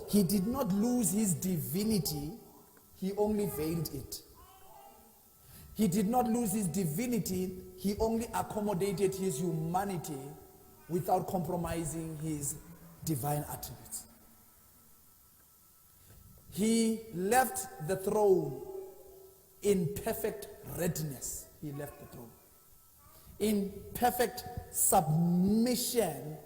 he did not lose his divinity, he only veiled it. He did not lose his divinity, he only accommodated his humanity without compromising his divine attributes. He left the throne in perfect readiness. He left the throne. In perfect submission,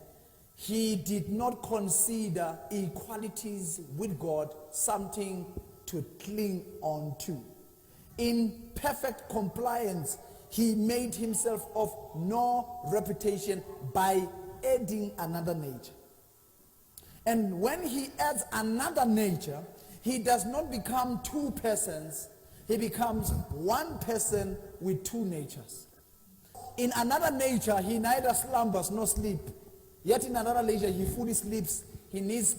he did not consider equalities with God something to cling on to. In perfect compliance, he made himself of no reputation by adding another nature. And when he adds another nature, he does not become two persons, he becomes one person with two natures. In another nature, he neither slumbers nor sleep. Yet in another nature, he fully sleeps. He needs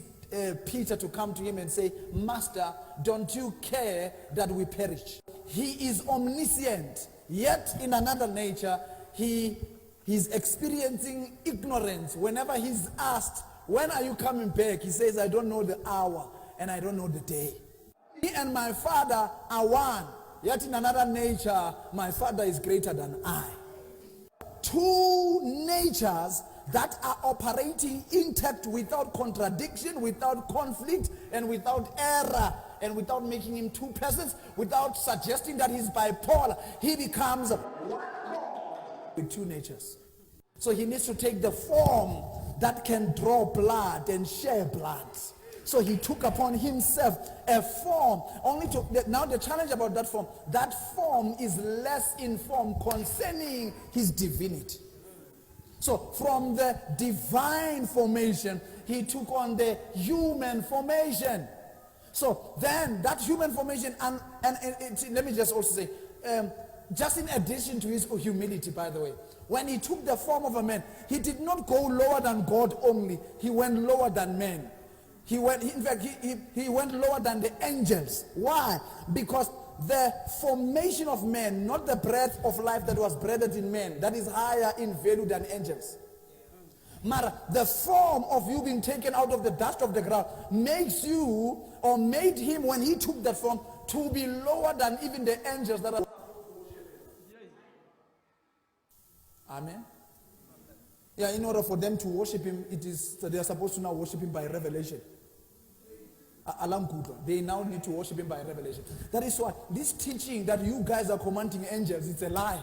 Peter to come to him and say, Master, don't you care that we perish? He is omniscient. Yet in another nature, he's experiencing ignorance. Whenever he's asked, when are you coming back? He says, I don't know the hour and I don't know the day. Me and my Father are one. Yet in another nature, my Father is greater than I. Two natures that are operating intact without contradiction, without conflict, and without error, and without making him two persons, without suggesting that he's bipolar. He becomes with two natures. So he needs to take the form that can draw blood and share blood. So he took upon himself a form, now the challenge about that form is less informed concerning his divinity. So from the divine formation, he took on the human formation. So then that human formation, and let me just also say, just in addition to his humility, by the way, when he took the form of a man, he did not go lower than God only, he went lower than men. He went lower than the angels. Why? Because the formation of man, not the breath of life that was breathed in man, that is higher in value than angels. But the form of you being taken out of the dust of the ground makes you, or made him when he took that form, to be lower than even the angels that are. Amen. Yeah, in order for them to worship him, they are supposed to now worship him by revelation. They now need to worship him by revelation. That is why this teaching that you guys are commanding angels, it's a lie.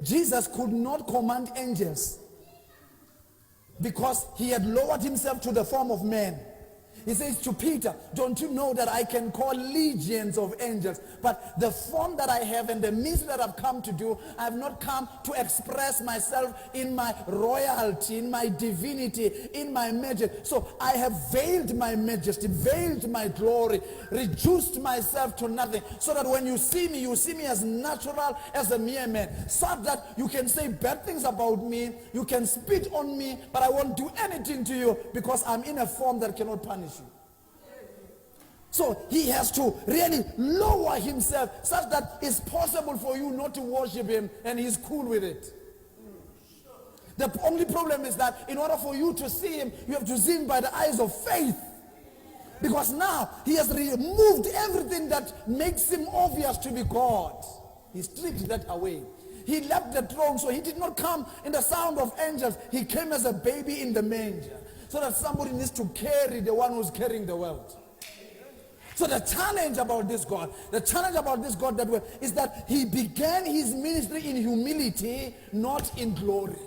Jesus could not command angels because he had lowered himself to the form of man. He says to Peter, don't you know that I can call legions of angels? But the form that I have and the ministry that I've come to do, I have not come to express myself in my royalty, in my divinity, in my majesty. So I have veiled my majesty, veiled my glory, reduced myself to nothing, so that when you see me as natural as a mere man, so that you can say bad things about me, you can spit on me, but I won't do anything to you because I'm in a form that cannot punish you. So he has to really lower himself such that it's possible for you not to worship him, and he's cool with it. The only problem is that in order for you to see him, you have to see him by the eyes of faith. Because now he has removed everything that makes him obvious to be God. He stripped that away. He left the throne, so he did not come in the sound of angels. He came as a baby in the manger, so that somebody needs to carry the one who's carrying the world. So the challenge about this God is that he began his ministry in humility, not in glory.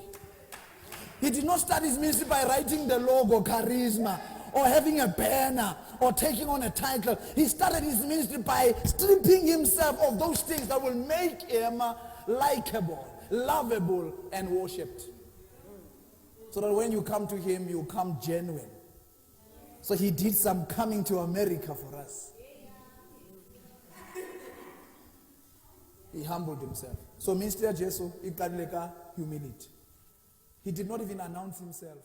He did not start his ministry by writing the logo, charisma, or having a banner, or taking on a title. He started his ministry by stripping himself of those things that will make him likable, lovable, and worshipped. So that when you come to him, you come genuine. So he did some coming to America for us. He humbled himself. So Minister Jesu, humility. He did not even announce himself.